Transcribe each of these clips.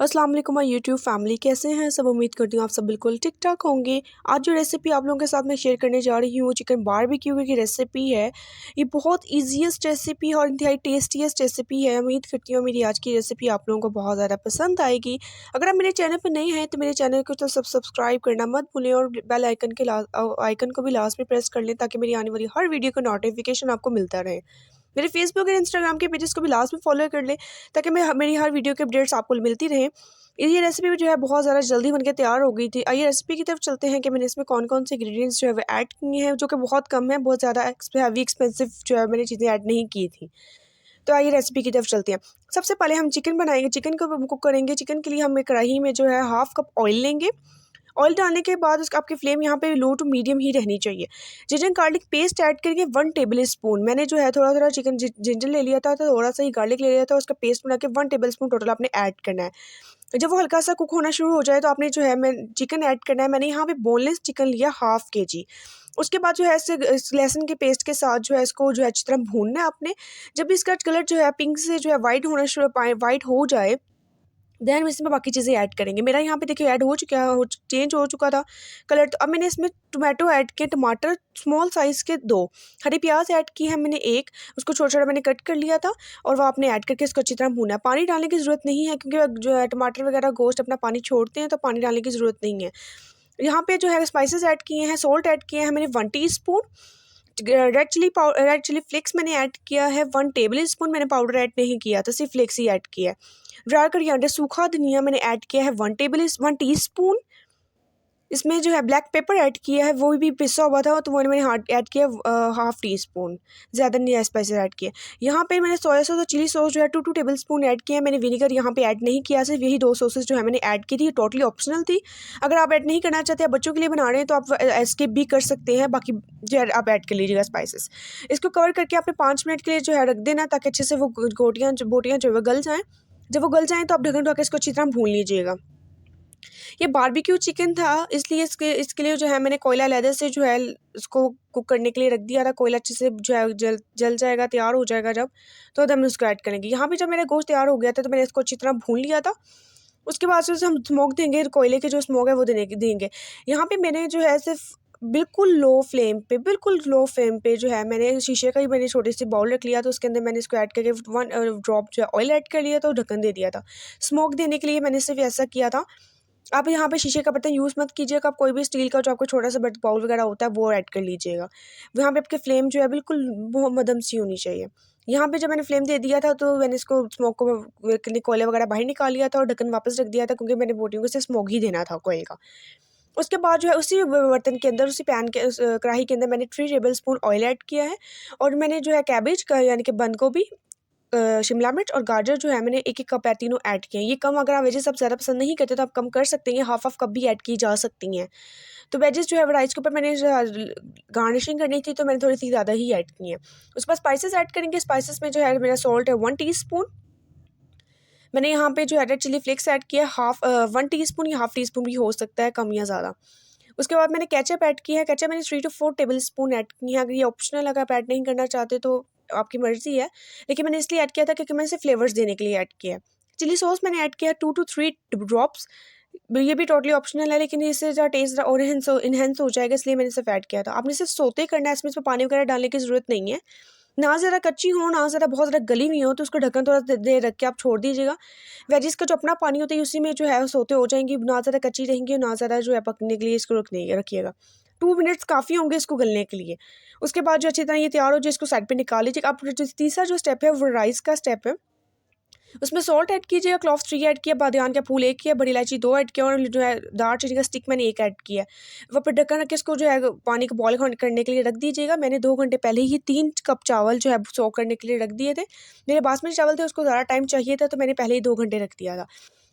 अस्सलाम वालेकुम my YouTube family, कैसे हैं सब। उम्मीद करती हूँ आप सब बिल्कुल ठीक ठाक होंगे। आज जो रेसिपी आप लोगों के साथ मैं शेयर करने जा रही हूँ वो चिकन बारबेक्यू की रेसिपी है। ये बहुत ईजीएस्ट रेसिपी और इंतहाई टेस्टीएस्ट रेसिपी है। उम्मीद करती हूँ मेरी आज की रेसिपी आप लोगों को बहुत ज़्यादा पसंद आएगी। अगर आप मेरे चैनल पर नए हैं तो मेरे चैनल को तो सब्सक्राइब करना मत भूलें और बेल आइकन को भी लास्ट में प्रेस कर लें ताकि मेरी आने वाली हर वीडियो का नोटिफिकेशन आपको मिलता रहे। मेरे फेसबुक और इंस्टाग्राम के पेजेस को भी लास्ट में फॉलो कर लें ताकि मेरी हर वीडियो के अपडेट्स आपको मिलती रहें। ये रेसिपी जो है बहुत ज़्यादा जल्दी बनके तैयार हो गई थी। आइए रेसिपी की तरफ चलते हैं कि मैंने इसमें कौन कौन से इंग्रेडिएंट्स जो है वो ऐड किए हैं, जो कि बहुत कम है, बहुत ज़्यादा हैवी एक्सपेंसिव जो है मैंने चीज़ें ऐड नहीं की थी। तो आइए रेसिपी की तरफ चलते हैं। सबसे पहले हम चिकन बनाएंगे। चिकन को हम कुक करेंगे। चिकन के लिए हम एक कढ़ाई में जो है 1/2 कप ऑयल लेंगे। ऑयल डालने के बाद उसका आपकी फ्लेम यहाँ पे लो टू मीडियम ही रहनी चाहिए। जिंजर गार्लिक पेस्ट ऐड करके 1 टेबल स्पून, मैंने जो है थोड़ा थोड़ा चिकन जिंजर ले लिया था तो थोड़ा सा ही गार्लिक ले लिया था, उसका पेस्ट बना के 1 टेबल स्पून टोटल आपने ऐड करना है। जब वो हल्का सा कुक होना शुरू हो जाए तो आपने जो है मैं चिकन ऐड करना है। मैंने यहाँ पे बोनलेस चिकन लिया 1/2 kg। उसके बाद जो है इस लहसुन के पेस्ट के साथ जो है इसको जो है अच्छी तरह भूनना है आपने। जब भी इसका कलर जो है पिंक से जो है वाइट हो जाए देन इसमें बाकी चीज़ें ऐड करेंगे। मेरा यहाँ पे देखिए ऐड हो चुका है, चेंज हो चुका था कलर। तो अब मैंने इसमें टोमेटो ऐड किए, टमाटर स्मॉल साइज़ के 2, हरी प्याज ऐड की है मैंने 1, उसको छोटा छोटा मैंने कट कर लिया था और वो आपने ऐड करके इसको अच्छी तरह भूना है। पानी डालने की ज़रूरत नहीं है क्योंकि जो है टमाटर वगैरह गोश्त अपना पानी छोड़ते हैं, तो पानी डालने की ज़रूरत नहीं है। यहाँ पे जो है स्पाइसेस ऐड किए हैं, सोल्ट ऐड किए हैं मैंने 1 टीस्पून, रेड चिली फ्लेक्स मैंने ऐड किया है 1 टेबल स्पून, मैंने पाउडर ऐड नहीं किया था, सिर्फ फ्लेक्स ही ऐड किया है। ड्राई करिएंडर सूखा धनिया मैंने ऐड किया है 1 टीस्पून। इसमें जो है ब्लैक पेपर ऐड किया है, वो भी पिसा हुआ था तो वो मैंने ऐड किया 1/2 टीस्पून, ज़्यादा नहीं स्पाइसेस ऐड किए। यहाँ पे मैंने सोया सॉस और चिली सॉस जो है 2 टेबल स्पून ऐड किया है। मैंने विनीगर यहाँ पे ऐड नहीं किया, सिर्फ यही 2 सॉसेस जो है मैंने ऐड की थी, टोटली ऑप्शनल थी। अगर आप ऐड नहीं करना चाहते, आप बच्चों के लिए बना रहे हैं तो आप स्किप भी कर सकते हैं, बाकी जो है आप ऐड कर लीजिएगा स्पाइसेस। इसको कवर करके आपने 5 मिनट के लिए जो है रख देना ताकि अच्छे से वो बोटियाँ जो है गल जाएँ। जब वो गल जाएँ तो आप ढक्कन ढक के इसको अच्छी तरह भून लीजिएगा। ये बारबेक्यू चिकन था, इसलिए इसके लिए जो है मैंने कोयला अलहदे से जो है उसको कुक करने के लिए रख दिया था। कोयला अच्छे से जो है जल जाएगा, तैयार हो जाएगा जब, तो हम उसको ऐड करेंगे। यहाँ पे जब मेरा गोश्त तैयार हो गया था तो मैंने इसको अच्छी तरह भून लिया था। उसके बाद से हम स्मोक देंगे, कोयले के जो स्मोक है वो देंगे। यहाँ पे मैंने जो है सिर्फ बिल्कुल लो फ्लेम पे जो है मैंने शीशे का ही मैंने छोटी सी बाउल रख लिया, तो उसके अंदर मैंने इसको ऐड करके 1 ड्रॉप जो है ऑयल ऐड कर लिया था और ढक्कन दे दिया था। स्मोक देने के लिए मैंने सिर्फ ऐसा किया था। आप यहाँ पे शीशे का बर्तन यूज़ मत कीजिएगा, आप कोई भी स्टील का जो आपको छोटा सा बाउल वगैरह होता है वो ऐड कर लीजिएगा। यहाँ पे आपकी फ्लेम जो है बिल्कुल मध्यम सी होनी चाहिए। यहाँ पे जब मैंने फ्लेम दे दिया था तो मैंने इसको स्मोक को कोयले वगैरह बाहर निकाल लिया था और ढक्कन वापस रख दिया था क्योंकि मैंने बोटियों को सिर्फ स्मोक ही देना था कोयल का। उसके बाद जो है उसी बर्तन के अंदर, उसी पैन के कढ़ाई के अंदर मैंने 3 टेबल स्पून ऑयल ऐड किया है और मैंने जो है कैबेज का यानी कि बंद गोभी, शिमला मिर्च और गाजर जो है मैंने 1-1 कप है तीनों ऐड किए हैं। ये कम, अगर आप वेजेस आप ज़्यादा पसंद नहीं करते तो आप कम कर सकते हैं, 1/2 कप भी ऐड की जा सकती हैं। तो वेजेस जो है राइस के ऊपर मैंने गार्निशिंग करनी थी तो मैंने थोड़ी सी ज़्यादा ही ऐड की हैं। उसके बाद स्पाइसेस ऐड करेंगे। स्पाइसेस में जो है मेरा सॉल्ट है 1 टीस्पून, मैंने यहाँ पे जो है रेड चिली फ्लेक्स ऐड किया है 1 टीस्पून या 1/2 टीस्पून भी हो सकता है, कम या ज़्यादा। उसके बाद मैंने केचप ऐड किया है। केचप मैंने 3 to 4 टेबल स्पून ऐड की है। अगर ये ऑप्शनल, अगर आप ऐड नहीं करना चाहते तो आपकी मर्ज़ी है, लेकिन मैंने इसलिए ऐड किया था क्योंकि मैंने इसे फ्लेवर्स देने के लिए ऐड किया है। चिली सॉस मैंने ऐड किया 2 to 3 ड्रॉप्स, ये भी टोटली ऑप्शनल है, लेकिन इससे जो टेस्ट और इन्हेंस हो जाएगा, इसलिए मैंने सिर्फ ऐड किया था। आपने सिर्फ सोते करना है, इसमें पानी वगैरह डालने की ज़रूरत नहीं है। ना ज़्यादा कच्ची हो, ना ज़्यादा बहुत ज़्यादा गली हुई हो, तो उसको ढक्कन थोड़ा देर रख के आप छोड़ दीजिएगा। वेजिस का जो अपना पानी होता है उसी में जो है सोते हो जाएंगी, ना ज़्यादा कच्ची रहेंगी और ना ज़्यादा जो है पकने के लिए इसको रखिएगा। 2 मिनट्स काफ़ी होंगे इसको गलने के लिए। उसके बाद जो अच्छी तरह ये तैयार हो जाए, इसको साइड पे निकाल लीजिएगा। अब जो तीसरा जो स्टेप है वो राइस का स्टेप है। उसमें सॉल्ट ऐड कीजिएगा, क्लॉव 3 ऐड किया, बादियान का फूल 1 किया, बड़ी इलायची 2 ऐड किया और जो है दालचीनी का स्टिक मैंने 1 ऐड किया। वह पर ढक्कन रख के इसको जो है पानी को बॉयल करने के लिए रख दीजिएगा। मैंने 2 घंटे पहले ही 3 कप चावल जो है सोक करने के लिए रख दिए थे। मेरे बासमती चावल थे, उसको ज़्यादा टाइम चाहिए था तो मैंने पहले ही 2 घंटे रख दिया था।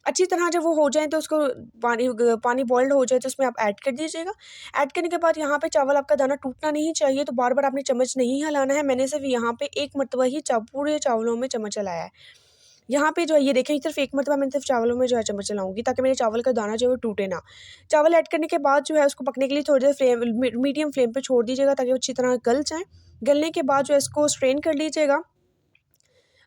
अच्छी तरह जब वो हो जाए तो उसको पानी बॉइल्ड हो जाए तो उसमें आप ऐड कर दीजिएगा। ऐड करने के बाद यहाँ पे चावल आपका दाना टूटना नहीं चाहिए, तो बार बार आपने चम्मच नहीं हिलाना है। मैंने सिर्फ यहाँ पे 1 मरतबा ही पूरे चावलों में चम्मच हिलाया है। यहाँ पे जो है ये देखें, सिर्फ 1 मरतबा मैंने सिर्फ चावलों में जो है चम्मच चलाऊँगी ताकि मेरे चावल का दाना जो है वो टूटे ना। चावल ऐड करने के बाद जो है उसको पकने के लिए थोड़ी देर मीडियम फ्लेम पे छोड़ दीजिएगा ताकि वो अच्छी तरह गल जाएँ। गलने के बाद जो है इसको स्ट्रेन कर लीजिएगा।